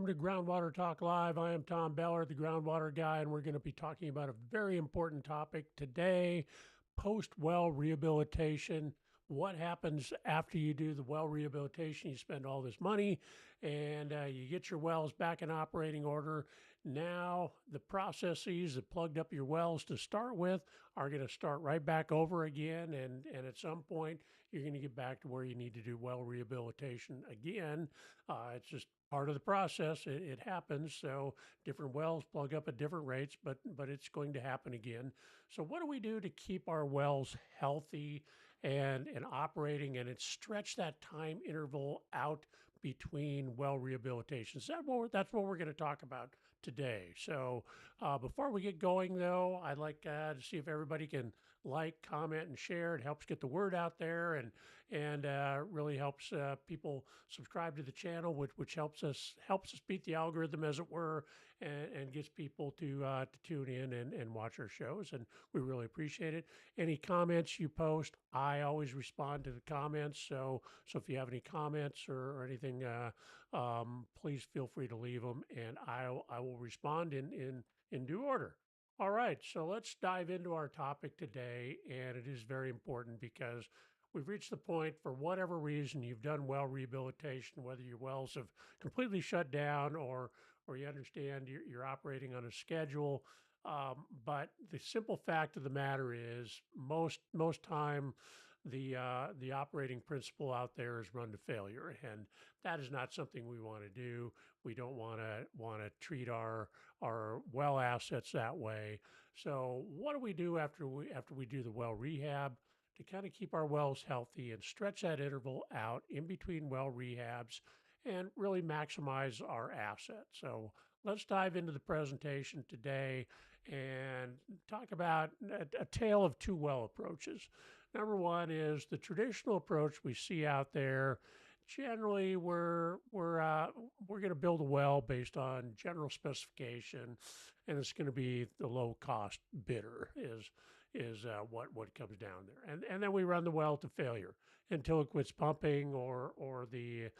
welcome to Groundwater Talk Live. I am Tom Beller, the Groundwater Guy, and we're going to be talking about a very important topic today, post-well rehabilitation. What happens after you do the well rehabilitation? You spend all this money and you get your wells back in operating order. Now, the processes that plugged up your wells to start with are going to start right back over again. And at some point, you're going to get back to where you need to do well rehabilitation again. It's just part of the process. It happens. So different wells plug up at different rates, but it's going to happen again. So what do we do to keep our wells healthy and operating and stretch that time interval out between well rehabilitations? That's what we're going to talk about today. So before we get going, though, I'd like to see if everybody can like, comment, and share. It helps get the word out there and really helps people subscribe to the channel, which helps us beat the algorithm, as it were, and gets people to tune in and watch our shows. And we really appreciate it. Any comments you post, I always respond to the comments. So if you have any comments or anything, please feel free to leave them, and I will respond in due order. All right, so let's dive into our topic today, and it is very important because we've reached the point, for whatever reason, you've done well rehabilitation, whether your wells have completely shut down or you understand you're operating on a schedule. But the simple fact of the matter is, most time, the operating principle out there is run to failure, and that is not something we want to do. We don't want to treat our well assets that way. So what do we do after we do the well rehab to kind of keep our wells healthy and stretch that interval out in between well rehabs and really maximize our assets? So let's dive into the presentation today and talk about a tale of two well approaches. Number one is the traditional approach we see out there. Generally, we're going to build a well based on general specification, and it's going to be the low cost bidder is what comes down there, and then we run the well to failure until it quits pumping or the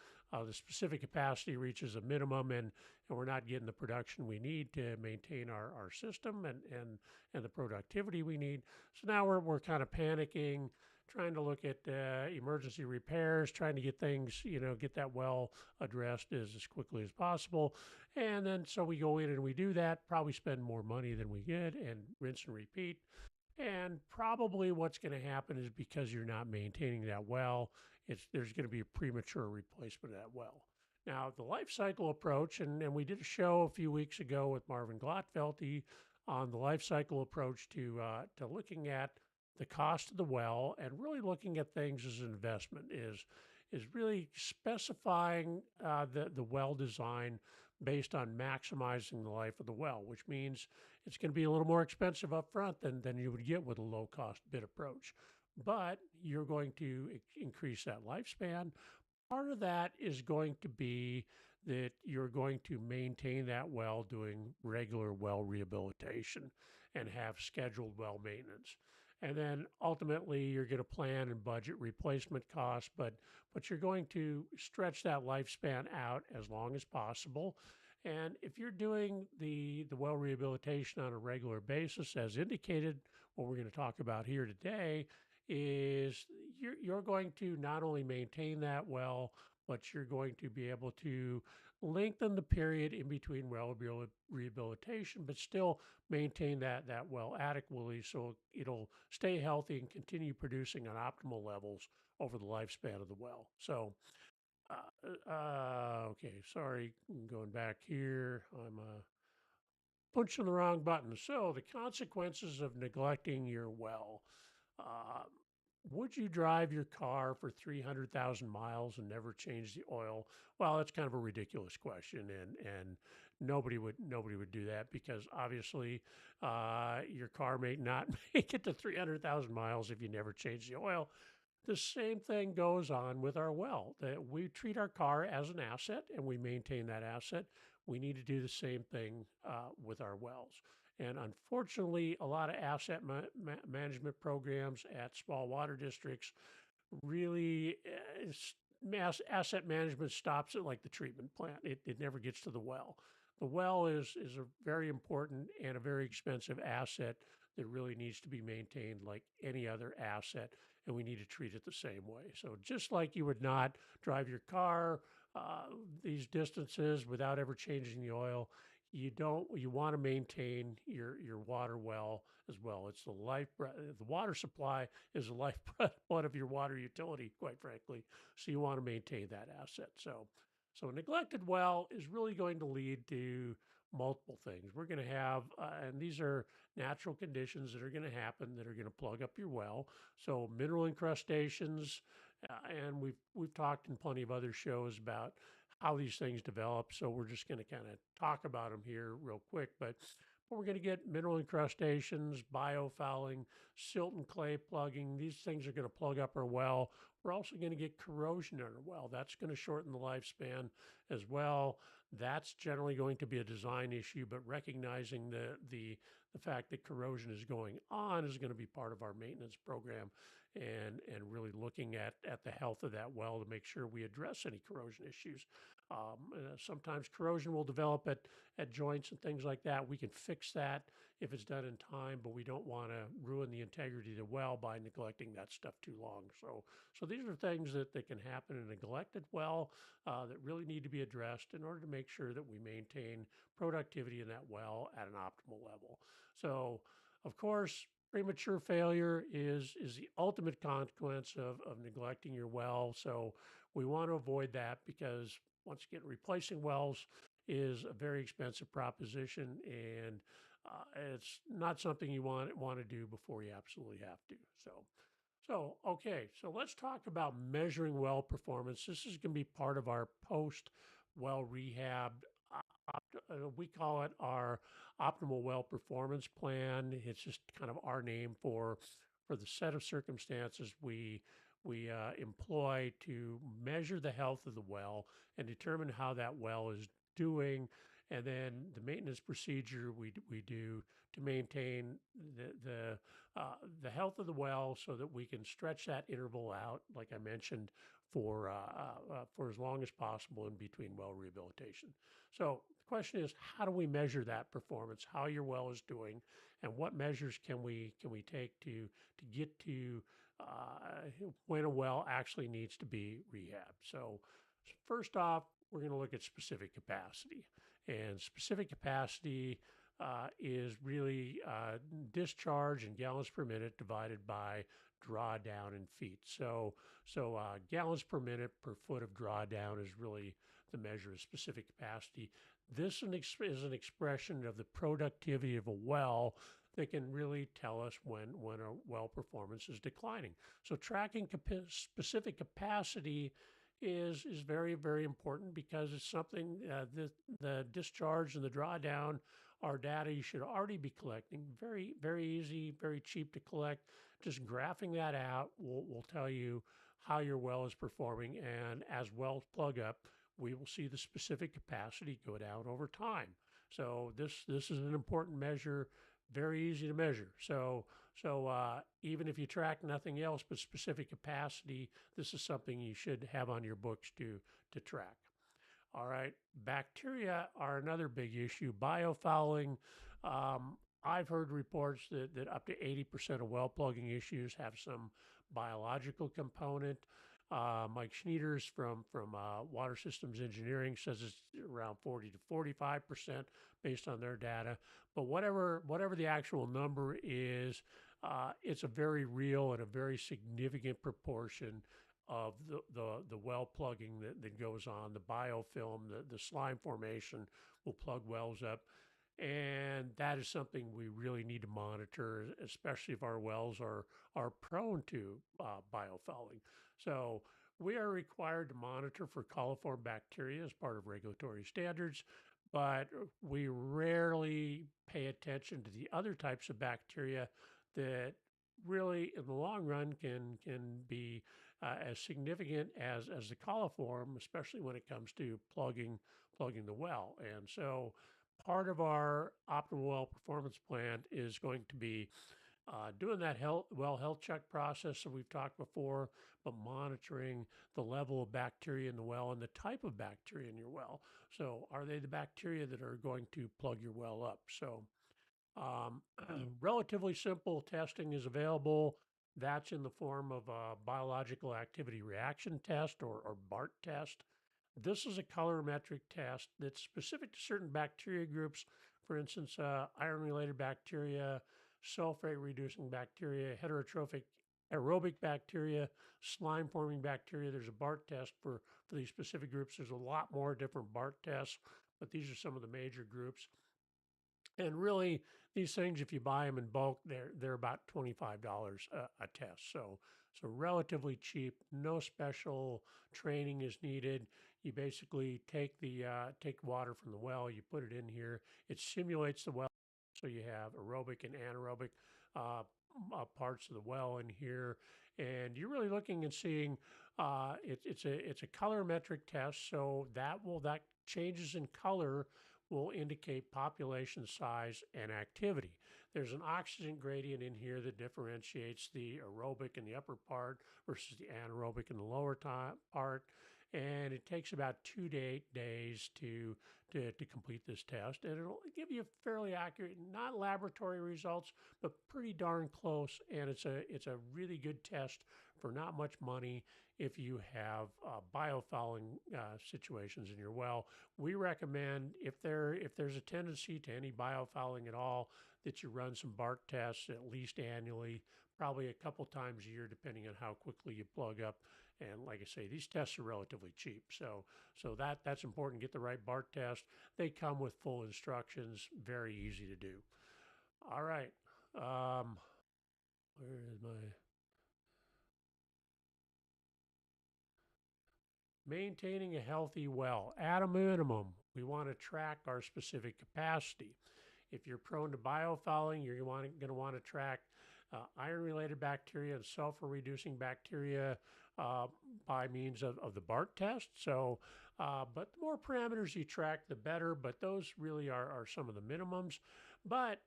specific capacity reaches a minimum, and we're not getting the production we need to maintain our system and the productivity we need. So now we're kind of panicking, trying to look at emergency repairs, trying to get things, get that well addressed as quickly as possible. And then so we go in and we do that, probably spend more money than we get, and rinse and repeat. And probably what's going to happen is, because you're not maintaining that well, there's going to be a premature replacement of that well. Now, the life cycle approach, and we did a show a few weeks ago with Marvin Glotfelty on the life cycle approach to looking at the cost of the well and really looking at things as an investment, is really specifying the well design based on maximizing the life of the well, which means it's going to be a little more expensive up front than you would get with a low cost bid approach. But you're going to increase that lifespan. Part of that is going to be that you're going to maintain that well doing regular well rehabilitation and have scheduled well maintenance. And then ultimately you're going to plan and budget replacement costs, but you're going to stretch that lifespan out as long as possible. And if you're doing the well rehabilitation on a regular basis, as indicated, what we're going to talk about here today is you're going to not only maintain that well, but you're going to be able to lengthen the period in between well rehabilitation, but still maintain that well adequately, so it'll stay healthy and continue producing on optimal levels over the lifespan of the well. So, okay, sorry, going back here, I'm punching the wrong button. So the consequences of neglecting your well. Uh, would you drive your car for 300,000 miles and never change the oil? Well, that's kind of a ridiculous question, and nobody would do that, because obviously your car may not make it to 300,000 miles if you never change the oil. The same thing goes on with our well. That we treat our car as an asset and we maintain that asset. We need to do the same thing with our wells. And unfortunately, a lot of asset management programs at small water districts really asset management stops at like the treatment plant. It never gets to the well. The well is a very important and a very expensive asset that really needs to be maintained like any other asset, and we need to treat it the same way. So just like you would not drive your car these distances without ever changing the oil, you want to maintain your water well as well. It's the life the water supply is the lifeblood of your water utility, quite frankly. So you want to maintain that asset. So a neglected well is really going to lead to multiple things. We're going to have, and these are natural conditions that are going to happen that are going to plug up your well. So mineral incrustations, and we've talked in plenty of other shows about how these things develop. So we're just going to kind of talk about them here real quick. But we're going to get mineral incrustations, biofouling, silt and clay plugging. These things are going to plug up our well. We're also going to get corrosion in our well. That's going to shorten the lifespan as well. That's generally going to be a design issue, but recognizing the fact that corrosion is going on is going to be part of our maintenance program, and really looking at the health of that well to make sure we address any corrosion issues. Sometimes corrosion will develop at joints and things like that. We can fix that if it's done in time, but we don't want to ruin the integrity of the well by neglecting that stuff too long. So these are things that can happen in a neglected well that really need to be addressed in order to make sure that we maintain productivity in that well at an optimal level. So, of course, premature failure is the ultimate consequence of neglecting your well. So we want to avoid that because once again, replacing wells is a very expensive proposition, and it's not something you want to do before you absolutely have to. So okay, so let's talk about measuring well performance. This is going to be part of our post well rehab. We call it our optimal well performance plan. It's just kind of our name for the set of circumstances we employ to measure the health of the well and determine how that well is doing, and then the maintenance procedure we do to maintain the health of the well so that we can stretch that interval out, like I mentioned, for as long as possible in between well rehabilitation. So the question is, how do we measure that performance? How your well is doing, and what measures can we take to get to when a well actually needs to be rehabbed? So first off, we're going to look at specific capacity, and specific capacity is really discharge in gallons per minute divided by drawdown in feet. So gallons per minute per foot of drawdown is really the measure of specific capacity. This is an expression of the productivity of a well that can really tell us when a well performance is declining. So tracking specific capacity is very, very important because it's something the discharge and the drawdown are data you should already be collecting. Very, very easy, very cheap to collect. Just graphing that out will tell you how your well is performing, and as wells plug up, we will see the specific capacity go down over time. So this is an important measure, very easy to measure. So even if you track nothing else but specific capacity, this is something you should have on your books to track. All right, bacteria are another big issue. Biofouling, I've heard reports that up to 80% of well plugging issues have some biological component. Mike Schneiders from Water Systems Engineering says it's around 40 to 45% based on their data. But whatever the actual number is, it's a very real and a very significant proportion of the well plugging that goes on. The biofilm, the slime formation will plug wells up. And that is something we really need to monitor, especially if our wells are prone to biofouling. So we are required to monitor for coliform bacteria as part of regulatory standards, but we rarely pay attention to the other types of bacteria that really, in the long run, can be as significant as the coliform, especially when it comes to plugging the well. And so part of our optimal well performance plan is going to be Doing that health check process that we've talked before, but monitoring the level of bacteria in the well and the type of bacteria in your well. So, are they the bacteria that are going to plug your well up? So, um, relatively simple testing is available. That's in the form of a biological activity reaction test or BART test. This is a colorimetric test that's specific to certain bacteria groups. For instance, iron related bacteria, sulfate reducing bacteria, heterotrophic aerobic bacteria, slime forming bacteria. There's a BART test for these specific groups. There's a lot more different BART tests, but these are some of the major groups. And really, these things, if you buy them in bulk, they're about $25 a test. So relatively cheap. No special training is needed. You basically take water from the well, you put it in here. It simulates the well, so you have aerobic and anaerobic uh, parts of the well in here, and you're really looking and seeing. It's a colorimetric test, so that changes in color will indicate population size and activity. There's an oxygen gradient in here that differentiates the aerobic in the upper part versus the anaerobic in the lower part. And it takes about 2 to 8 days to complete this test. And it'll give you fairly accurate, not laboratory results, but pretty darn close. And it's a really good test for not much money if you have biofouling situations in your well. We recommend if there's a tendency to any biofouling at all, that you run some BART tests at least annually, probably a couple times a year, depending on how quickly you plug up. And like I say, these tests are relatively cheap, so that's important. Get the right BART test. They come with full instructions, very easy to do. All right, where is my maintaining a healthy well? At a minimum, we want to track our specific capacity. If you're prone to biofouling, you're going to want to track iron-related bacteria and sulfur-reducing bacteria uh, by means of the BART test. So, but the more parameters you track, the better. But those really are some of the minimums. But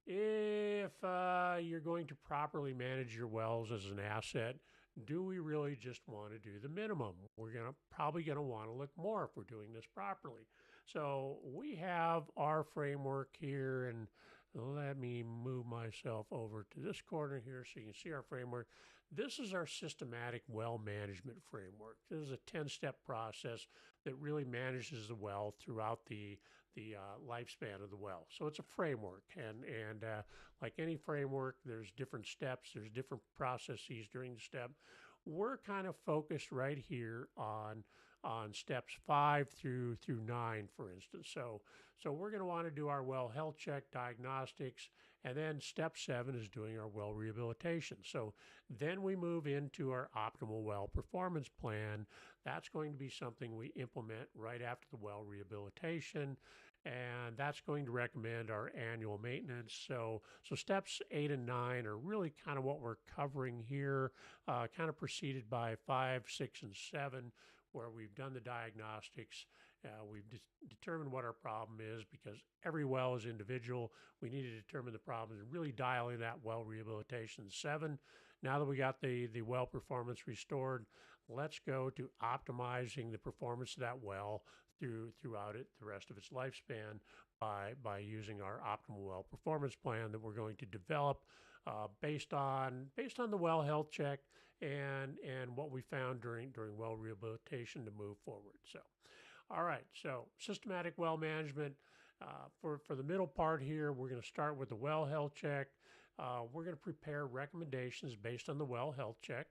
if you're going to properly manage your wells as an asset, do we really just want to do the minimum? We're probably going to want to look more if we're doing this properly. So we have our framework here, and let me move myself over to this corner here so you can see our framework. This is our systematic well management framework. This is a 10-step process that really manages the well throughout the lifespan of the well. So it's a framework, and like any framework, there's different steps, there's different processes during the step. We're kind of focused right here on steps 5 through 9, for instance. So we're going to want to do our well health check, diagnostics, and then step 7 is doing our well rehabilitation. So then we move into our optimal well performance plan. That's going to be something we implement right after the well rehabilitation, and that's going to recommend our annual maintenance. So steps 8 and 9 are really kind of what we're covering here, kind of preceded by 5, 6, and 7, where we've done the diagnostics. We've determined what our problem is, because every well is individual. We need to determine the problem and really dial in that well rehabilitation. 7, now that we got the well performance restored, let's go to optimizing the performance of that well throughout the rest of its lifespan by using our optimal well performance plan that we're going to develop based on the well health check and what we found during well rehabilitation to move forward. So, all right, so systematic well management. For the middle part here, we're going to start with the well health check. We're going to prepare recommendations based on the well health check.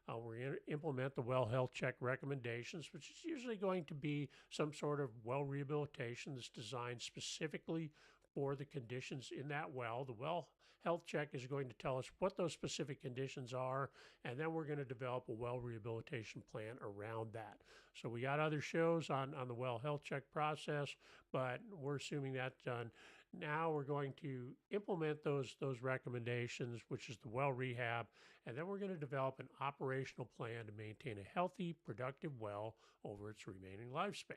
We're going to implement the well health check recommendations, which is usually going to be some sort of well rehabilitation that's designed specifically for the conditions in that well. The well health check is going to tell us what those specific conditions are, and then we're going to develop a well rehabilitation plan around that. So we got other shows on the well health check process, but we're assuming that's done. Now we're going to implement those recommendations, which is the well rehab, and then we're going to develop an operational plan to maintain a healthy, productive well over its remaining lifespan.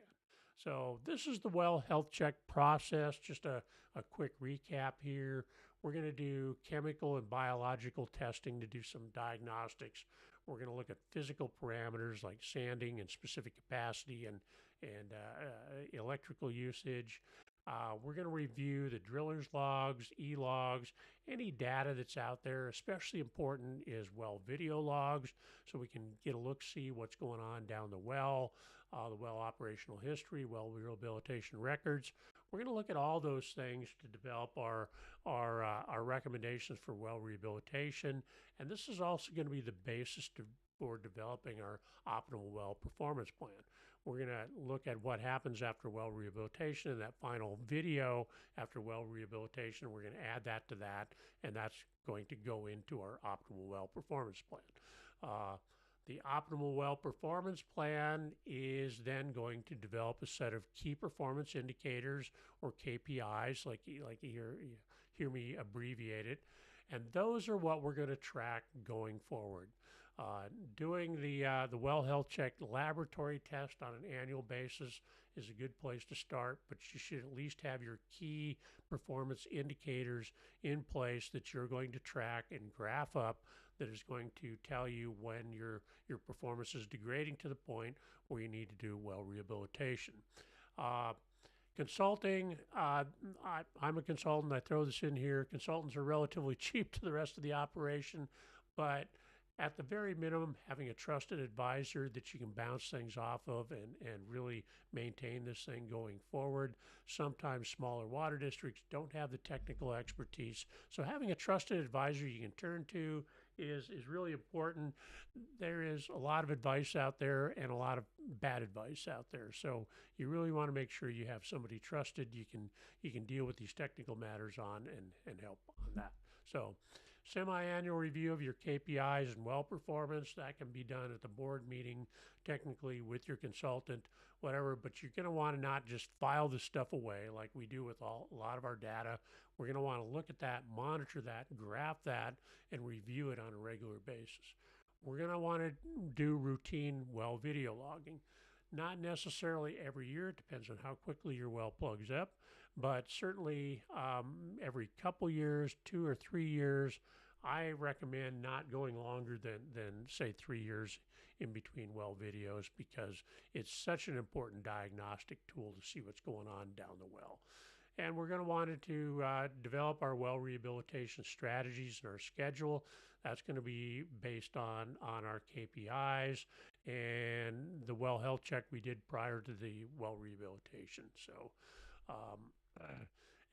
So this is the well health check process. Just a quick recap here. We're going to do chemical and biological testing to do some diagnostics. We're going to look at physical parameters like sanding and specific capacity and electrical usage. We're going to review the driller's logs, e-logs, any data that's out there. Especially important is well video logs, so we can get a look-see what's going on down the well operational history, well rehabilitation records. We're going to look at all those things to develop our recommendations for well rehabilitation, and this is also going to be the basis for developing our optimal well performance plan. We're going to look at what happens after well rehabilitation in that final video after well rehabilitation. We're going to add that to that, and that's going to go into our optimal well performance plan. The optimal well performance plan is then going to develop a set of key performance indicators, or KPIs, like you hear me abbreviate it, and those are what we're going to track going forward. Doing the well health check laboratory test on an annual basis is a good place to start, but you should at least have your key performance indicators in place that you're going to track and graph up, that is going to tell you when your performance is degrading to the point where you need to do well rehabilitation. Consulting, I'm a consultant. I throw this in here. Consultants are relatively cheap to the rest of the operation, but at the very minimum, having a trusted advisor that you can bounce things off of and really maintain this thing going forward. Sometimes smaller water districts don't have the technical expertise, so having a trusted advisor you can turn to is really important. There is a lot of advice out there and a lot of bad advice out there, so you really want to make sure you have somebody trusted you can deal with these technical matters on and help on that. So semi-annual review of your KPIs and well performance, that can be done at the board meeting, technically with your consultant, whatever, but you're going to want to not just file this stuff away like we do with a lot of our data. We're going to want to look at that, monitor that, graph that, and review it on a regular basis. We're going to want to do routine well video logging. Not necessarily every year, it depends on how quickly your well plugs up, but certainly every couple years, 2 or 3 years. I recommend not going longer than say 3 years in between well videos, because it's such an important diagnostic tool to see what's going on down the well. And we're going to want to develop our well rehabilitation strategies and our schedule. That's going to be based on our KPIs and the well health check we did prior to the well rehabilitation. So,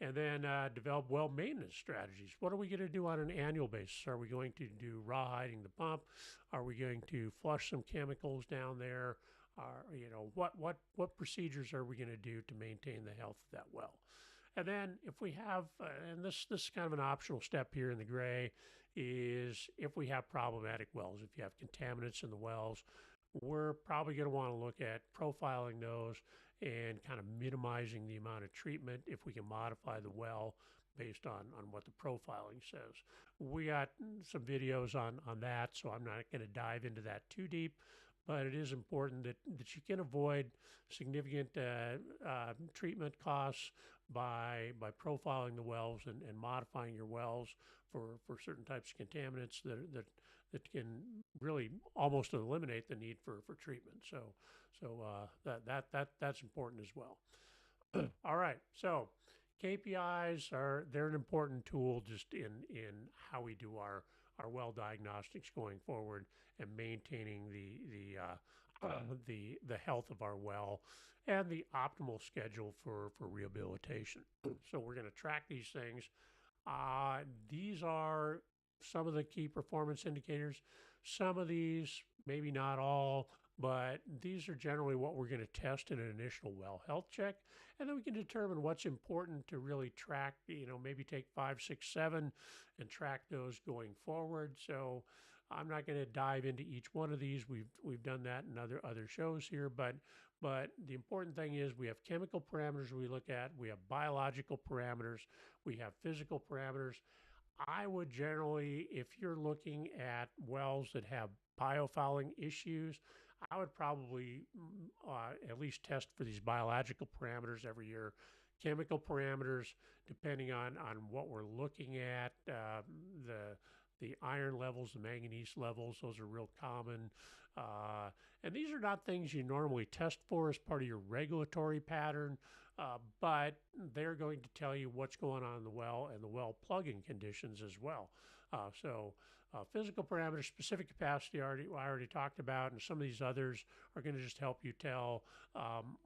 and then develop well maintenance strategies. What are we going to do on an annual basis? Are we going to do rawhiding the pump? Are we going to flush some chemicals down there? What procedures are we going to do to maintain the health of that well? And then if we have, and this is kind of an optional step here in the gray, is if we have problematic wells, if you have contaminants in the wells, we're probably going to want to look at profiling those and kind of minimizing the amount of treatment if we can modify the well based on what the profiling says. We got some videos on that, so I'm not going to dive into that too deep, but it is important that you can avoid significant treatment costs by profiling the wells and modifying your wells for certain types of contaminants that can really almost eliminate the need for treatment. So that's important as well. All right, so KPIs they're an important tool just in how we do our well diagnostics going forward and maintaining the health of our well and the optimal schedule for rehabilitation. So we're going to track these things. These are some of the key performance indicators. Some of these, maybe not all, but these are generally what we're going to test in an initial well health check. And then we can determine what's important to really track, maybe take 5, 6, 7 and track those going forward. So I'm not going to dive into each one of these. We've done that in other shows here, but the important thing is we have chemical parameters we look at, we have biological parameters, we have physical parameters. I would generally, if you're looking at wells that have biofouling issues, I would probably at least test for these biological parameters every year, chemical parameters, depending on what we're looking at, the iron levels, the manganese levels, those are real common. Uh, and these are not things you normally test for as part of your regulatory pattern, but they're going to tell you what's going on in the well and the well plugging conditions as well. Physical parameters, specific capacity, I already talked about, and some of these others are going to just help you tell um,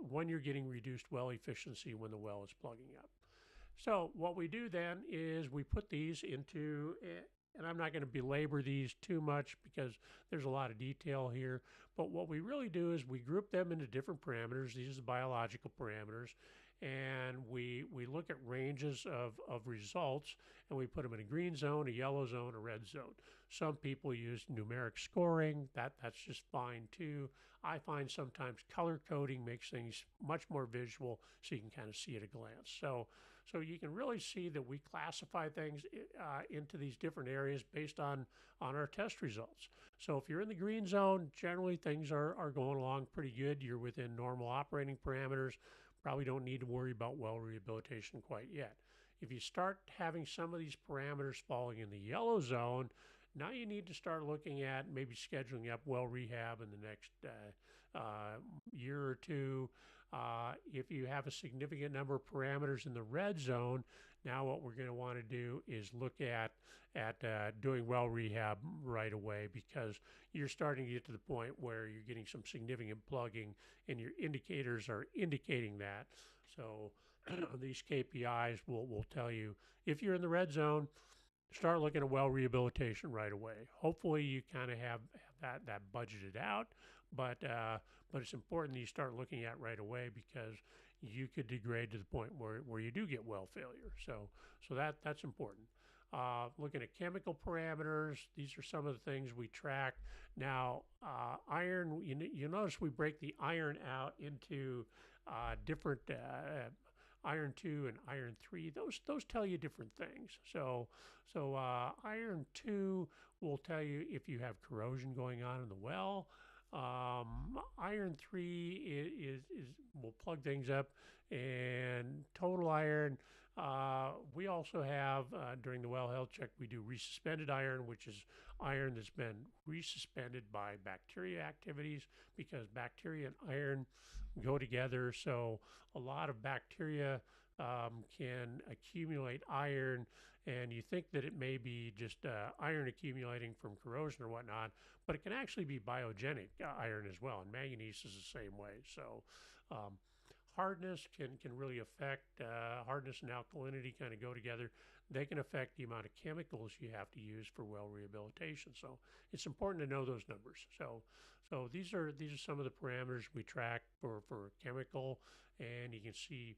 when you're getting reduced well efficiency when the well is plugging up. So what we do then is we put these into, and I'm not going to belabor these too much because there's a lot of detail here, but what we really do is we group them into different parameters. These are the biological parameters, and we look at ranges of results, and we put them in a green zone, a yellow zone, a red zone. Some people use numeric scoring. That's just fine too. I find sometimes color coding makes things much more visual so you can kind of see at a glance. So you can really see that we classify things into these different areas based on our test results. So if you're in the green zone, generally things are going along pretty good. You're within normal operating parameters. Probably don't need to worry about well rehabilitation quite yet. If you start having some of these parameters falling in the yellow zone, now you need to start looking at maybe scheduling up well rehab in the next year or two. If you have a significant number of parameters in the red zone, now what we're going to want to do is look at doing well rehab right away, because you're starting to get to the point where you're getting some significant plugging and your indicators are indicating that. So these KPIs will tell you if you're in the red zone, start looking at well rehabilitation right away. Hopefully you kind of have that budgeted out, but it's important that you start looking at right away, because you could degrade to the point where you do get well failure. So that's important. Looking at chemical parameters, these are some of the things we track. Now, iron, you notice we break the iron out into different iron 2 and iron 3. Those tell you different things. So iron 2 will tell you if you have corrosion going on in the well. Iron 3 is will plug things up, and total iron. We also have during the well health check, we do resuspended iron, which is iron that's been resuspended by bacteria activities, because bacteria and iron go together. So a lot of bacteria can accumulate iron, and you think that it may be just iron accumulating from corrosion or whatnot, but it can actually be biogenic iron as well, and manganese is the same way. So um, hardness can really affect, hardness and alkalinity kind of go together. They can affect the amount of chemicals you have to use for well rehabilitation. So it's important to know those numbers. So these are some of the parameters we track for chemical, and you can see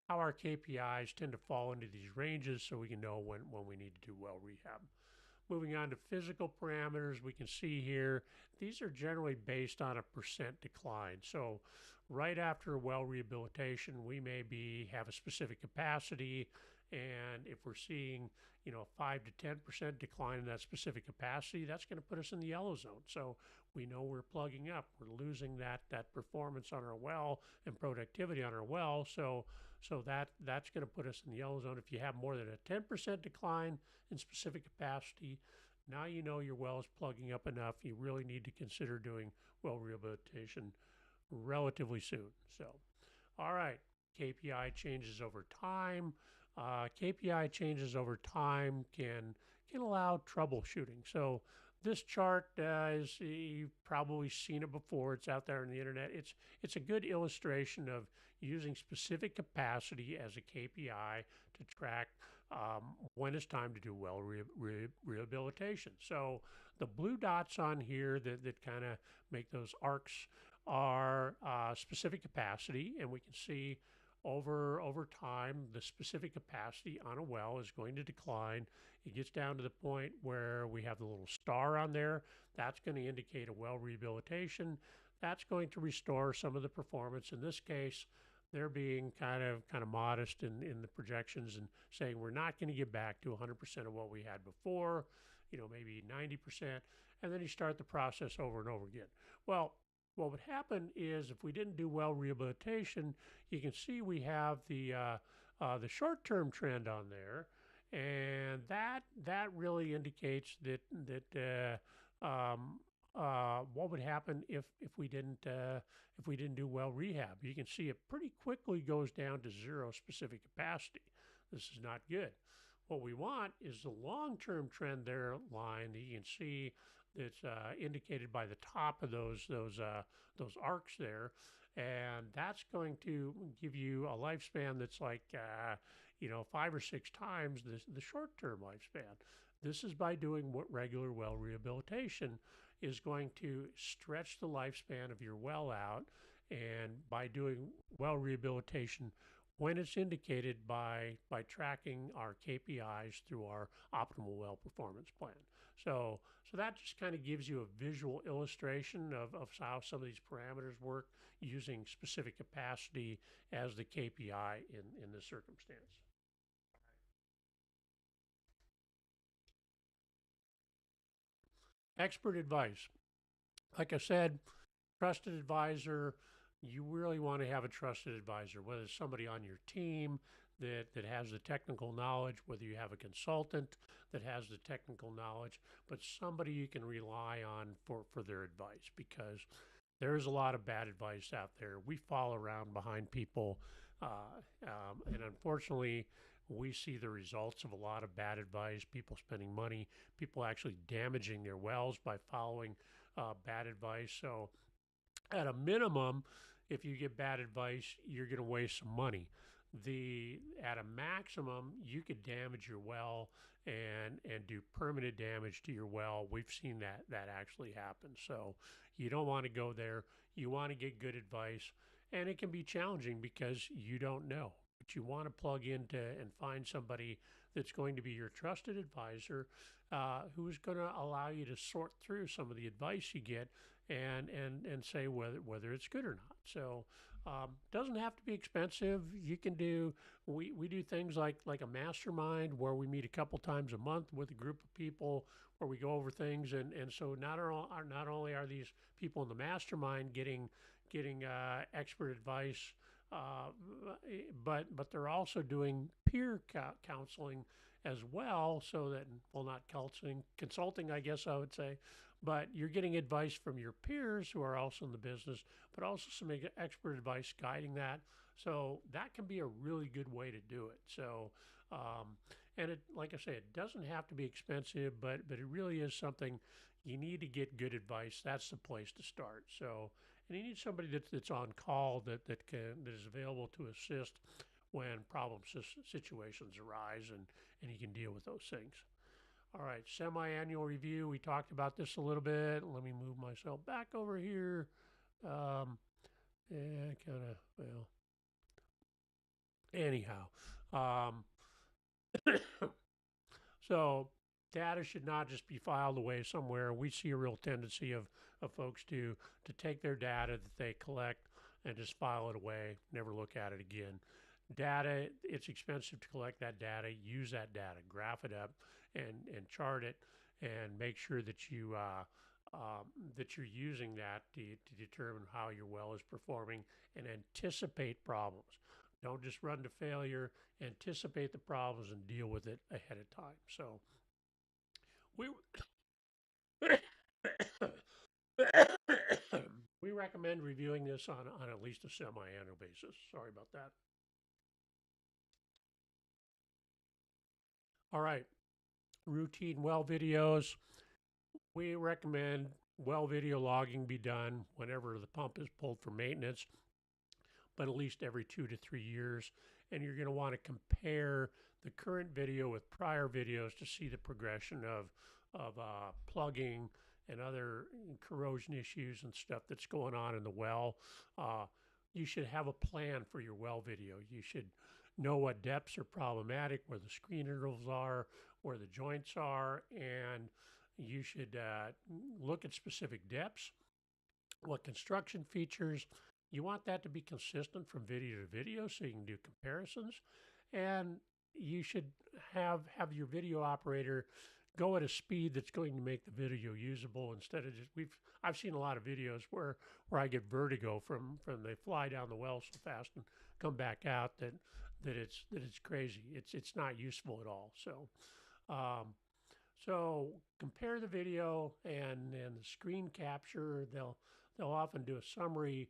how our KPIs tend to fall into these ranges, so we can know when we need to do well rehab. Moving on to physical parameters, we can see here, these are generally based on a percent decline. So right after well rehabilitation, we may have a specific capacity, and if we're seeing 5 to 10% decline in that specific capacity, that's going to put us in the yellow zone. So we know we're plugging up. We're losing that performance on our well and productivity on our well. So that's going to put us in the yellow zone. If you have more than a 10% decline in specific capacity, now you know your well is plugging up enough. You really need to consider doing well rehabilitation relatively soon. So, all right, KPI changes over time. KPI changes over time can allow troubleshooting. So this chart is, you've probably seen it before. It's out there on the internet. It's a good illustration of using specific capacity as a KPI to track when it's time to do well rehabilitation. So the blue dots on here that kind of make those arcs are specific capacity, and we can see over time the specific capacity on a well is going to decline. It gets down to the point where we have the little star on there. That's going to indicate a well rehabilitation. That's going to restore some of the performance. In this case, they're being kind of modest in the projections and saying we're not going to get back to 100% of what we had before. maybe 90%, and then you start the process over and over again. Well, what would happen is if we didn't do well rehabilitation, you can see we have the short-term trend on there, and that really indicates what would happen if we didn't do well rehab. You can see it pretty quickly goes down to zero specific capacity. This is not good. What we want is the long-term trend there line that you can see that's indicated by the top of those arcs there, and that's going to give you a lifespan that's like 5 or 6 times the short-term lifespan. This is by doing what regular well rehabilitation is going to stretch the lifespan of your well out, and by doing well rehabilitation when it's indicated by tracking our KPIs through our optimal well performance plan. So that just kind of gives you a visual illustration of how some of these parameters work using specific capacity as the KPI in this circumstance. Expert advice. Like I said, trusted advisor, you really want to have a trusted advisor, whether it's somebody on your team that has the technical knowledge, whether you have a consultant that has the technical knowledge, but somebody you can rely on for their advice, because there's a lot of bad advice out there. We fall around behind people, and unfortunately, we see the results of a lot of bad advice, people spending money, people actually damaging their wells by following bad advice. So at a minimum, if you get bad advice, you're going to waste some money. At a maximum, you could damage your well and do permanent damage to your well. We've seen that actually happen. So you don't want to go there. You want to get good advice, and it can be challenging because you don't know. But you want to plug into and find somebody that's going to be your trusted advisor, who's going to allow you to sort through some of the advice you get and say whether it's good or not. So doesn't have to be expensive. You can do we do things like a mastermind where we meet a couple times a month with a group of people where we go over things, and so not only are these people in the mastermind getting expert advice, but they're also doing peer counseling as well, so that, well, not consulting, I guess I would say, but you're getting advice from your peers who are also in the business, but also some expert advice guiding that. So that can be a really good way to do it. So, and it, like I say, it doesn't have to be expensive, but it really is something you need to get good advice. That's the place to start. So, and you need somebody that's on call that is available to assist when problem situations arise, and you can deal with those things. All right, semi-annual review. We talked about this a little bit. Let me move myself back over here. Yeah, kind of, well, anyhow. So data should not just be filed away somewhere. We see a real tendency of folks to take their data that they collect and just file it away, never look at it again. Data, it's expensive to collect that data. Use that data, graph it up, and chart it, and make sure that you're using that to determine how your well is performing and anticipate problems. Don't just run to failure. Anticipate the problems and deal with it ahead of time. So we we recommend reviewing this on at least a semi-annual basis. Sorry about that. All right, routine well videos. We recommend well video logging be done whenever the pump is pulled for maintenance, but at least every 2 to 3 years. And you're going to want to compare the current video with prior videos to see the progression of plugging and other corrosion issues and stuff that's going on in the well. You should have a plan for your well video. You should know what depths are problematic, where the screen intervals are, where the joints are, and you should look at specific depths, what construction features. You want that to be consistent from video to video so you can do comparisons. And you should have your video operator go at a speed that's going to make the video usable instead of just I've seen a lot of videos where I get vertigo from they fly down the well so fast and come back out that it's crazy. It's not useful at all. Um, so compare the video and the screen capture. They'll often do a summary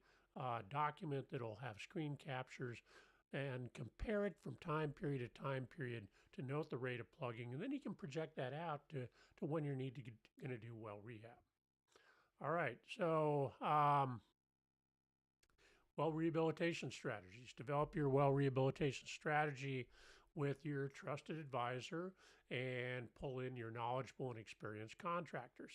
document that'll have screen captures and compare it from time period to time period to note the rate of plugging, and then you can project that out to when you need to going to do well rehab. All right, so well rehabilitation strategies. Develop your well rehabilitation strategy with your trusted advisor and pull in your knowledgeable and experienced contractors.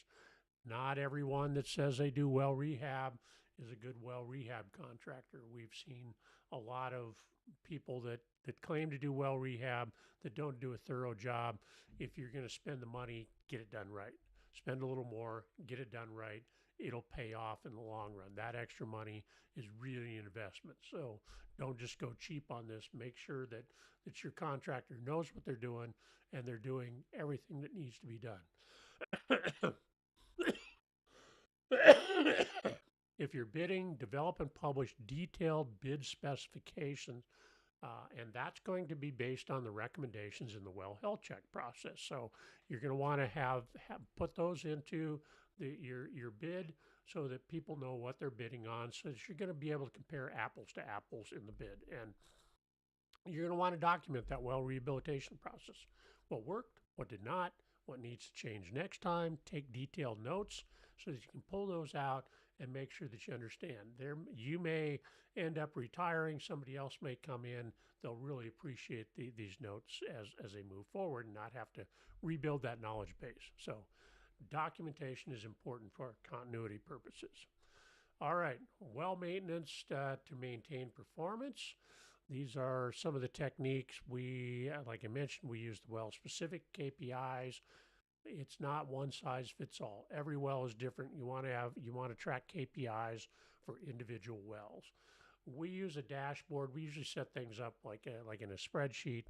Not everyone that says they do well rehab is a good well rehab contractor. We've seen a lot of people that claim to do well rehab that don't do a thorough job. If you're going to spend the money, get it done right. Spend a little more, get it done right. It'll pay off in the long run. That extra money is really an investment. So don't just go cheap on this. Make sure that your contractor knows what they're doing and they're doing everything that needs to be done. If you're bidding, develop and publish detailed bid specifications, and that's going to be based on the recommendations in the well health check process. So you're going to want to have put those into your bid so that people know what they're bidding on, so that you're going to be able to compare apples to apples in the bid. And you're going to want to document that well rehabilitation process. What worked, what did not, what needs to change next time. Take detailed notes so that you can pull those out and make sure that you understand. You may end up retiring, somebody else may come in. They'll really appreciate these notes as they move forward and not have to rebuild that knowledge base. So documentation is important for continuity purposes. All right, well maintenance to maintain performance. These are some of the techniques like I mentioned, we use the well specific KPIs. It's not one size fits all. Every well is different. You want to track KPIs for individual wells. We use a dashboard. We usually set things up like in a spreadsheet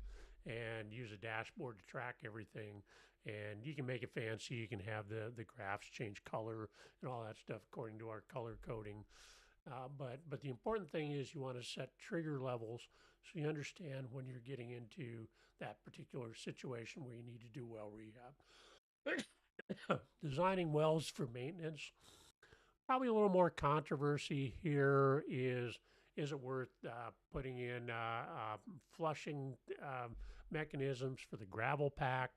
and use a dashboard to track everything. And you can make it fancy. You can have the graphs change color and all that stuff according to our color coding. But the important thing is you want to set trigger levels so you understand when you're getting into that particular situation where you need to do well rehab. Designing wells for maintenance. Probably a little more controversy here is it worth putting in flushing mechanisms for the gravel pack,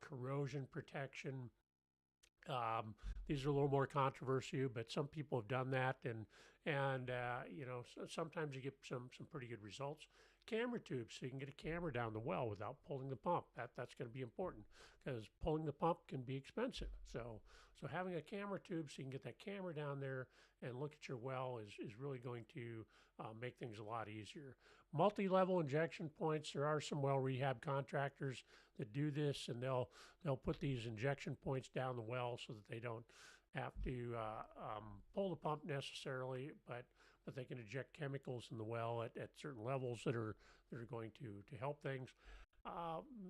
corrosion protection. These are a little more controversial, but some people have done that, and sometimes you get some pretty good results. Camera tubes, so you can get a camera down the well without pulling the pump. That's going to be important because pulling the pump can be expensive. So having a camera tube so you can get that camera down there and look at your well is really going to make things a lot easier. Multi-level injection points. There are some well rehab contractors that do this, and they'll put these injection points down the well so that they don't have to pull the pump necessarily, but they can inject chemicals in the well at certain levels that are going to help things.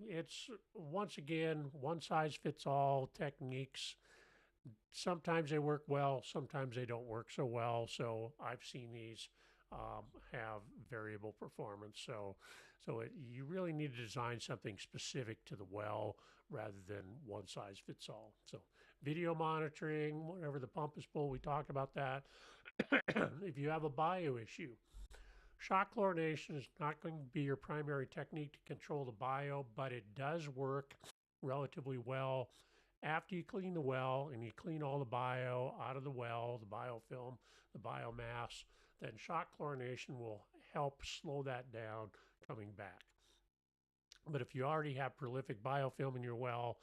It's once again one size fits all techniques. Sometimes they work well, sometimes they don't work so well. So I've seen these have variable performance. So you really need to design something specific to the well rather than one size fits all. So video monitoring, whenever the pump is full, we talked about that. If you have a bio issue, shock chlorination is not going to be your primary technique to control the bio, but it does work relatively well after you clean the well and you clean all the bio out of the well, the biofilm, the biomass. Then shock chlorination will help slow that down coming back. But if you already have prolific biofilm in your well,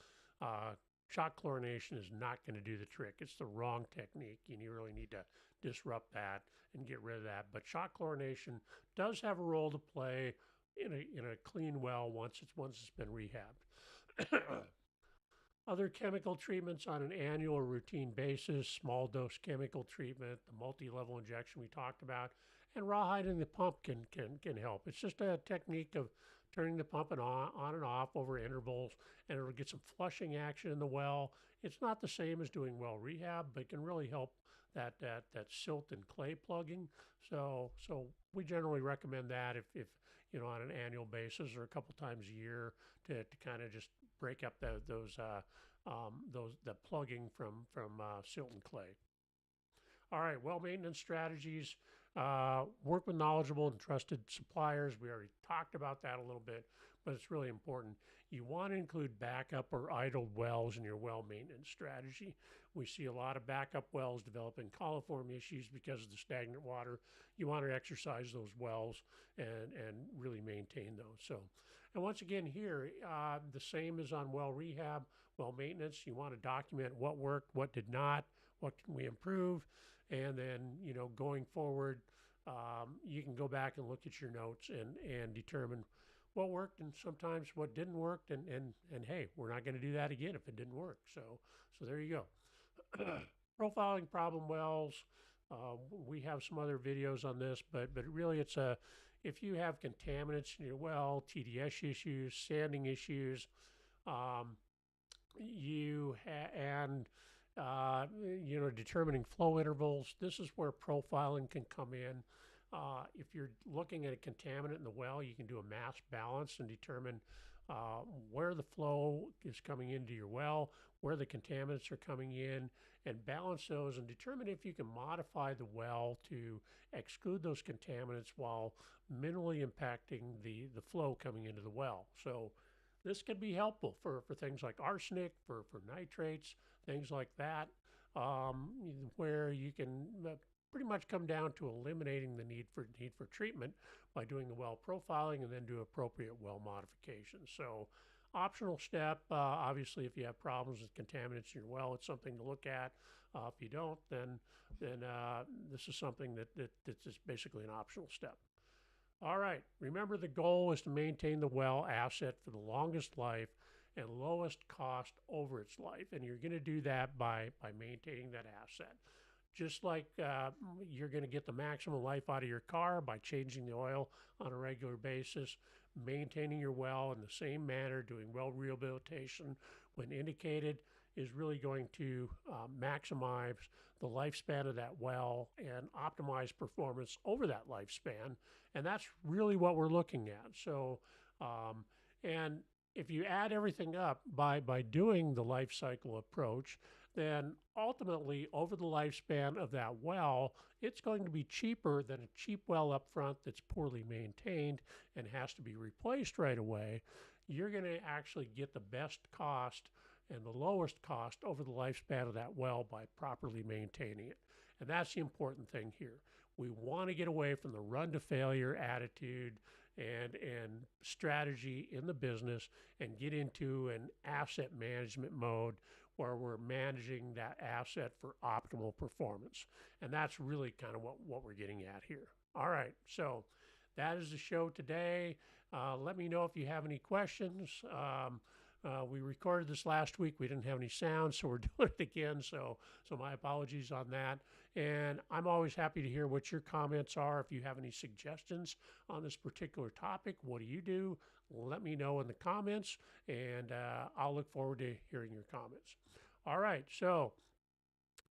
shock chlorination is not going to do the trick. It's the wrong technique. You really need to disrupt that and get rid of that. But shock chlorination does have a role to play in a clean well once it's been rehabbed. Other chemical treatments on an annual or routine basis, small dose chemical treatment, the multi-level injection we talked about, and rawhiding the pump can help. It's just a technique of turning the pump on and off over intervals, and it'll get some flushing action in the well. It's not the same as doing well rehab, but can really help that silt and clay plugging. So we generally recommend that if on an annual basis or a couple times a year to kind of just break up the plugging from silt and clay. All right, well maintenance strategies. Work with knowledgeable and trusted suppliers. We already talked about that a little bit, but it's really important. You want to include backup or idled wells in your well maintenance strategy. We see a lot of backup wells developing coliform issues because of the stagnant water. You want to exercise those wells and really maintain those. So, and once again here, the same as on well rehab, well maintenance. You want to document what worked, what did not, what can we improve, and then going forward, you can go back and look at your notes and determine what worked and sometimes what didn't work, and hey, we're not going to do that again if it didn't work. So there you go. Profiling problem wells. We have some other videos on this, but really if you have contaminants in your well, TDS issues, sanding issues, determining flow intervals. This is where profiling can come in. If you're looking at a contaminant in the well, you can do a mass balance and determine where the flow is coming into your well, where the contaminants are coming in, and balance those and determine if you can modify the well to exclude those contaminants while minimally impacting the flow coming into the well. So this can be helpful for things like arsenic, for nitrates, things like that, where you can pretty much come down to eliminating the need for treatment by doing the well profiling and then do appropriate well modifications. So optional step, obviously if you have problems with contaminants in your well, it's something to look at. If you don't, then this is something that's just basically an optional step. All right, remember the goal is to maintain the well asset for the longest life and lowest cost over its life. And you're going to do that by maintaining that asset. Just like you're going to get the maximum life out of your car by changing the oil on a regular basis, maintaining your well in the same manner, doing well rehabilitation when indicated is really going to maximize the lifespan of that well and optimize performance over that lifespan. And that's really what we're looking at. So, and if you add everything up by doing the life cycle approach, then ultimately over the lifespan of that well, it's going to be cheaper than a cheap well up front that's poorly maintained and has to be replaced right away. You're going to actually get the best cost and the lowest cost over the lifespan of that well by properly maintaining it. And that's the important thing here. We want to get away from the run to failure attitude and strategy in the business and get into an asset management mode where we're managing that asset for optimal performance. And that's really kind of what we're getting at here. All right, so that is the show today. Let me know if you have any questions. We recorded this last week. We didn't have any sound, so we're doing it again. So my apologies on that. And I'm always happy to hear what your comments are. If you have any suggestions on this particular topic, what do? Let me know in the comments, and I'll look forward to hearing your comments. All right. So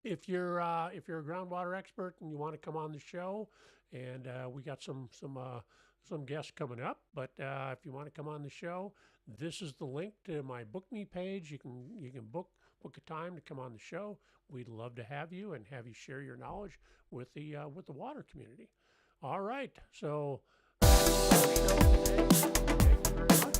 if you're a groundwater expert and you want to come on the show, and we got some guests coming up, but if you want to come on the show, this is the link to my Book Me page. You can book a time to come on the show. We'd love to have you and have you share your knowledge with the water community. All right, so that's the show today. Thank you very much.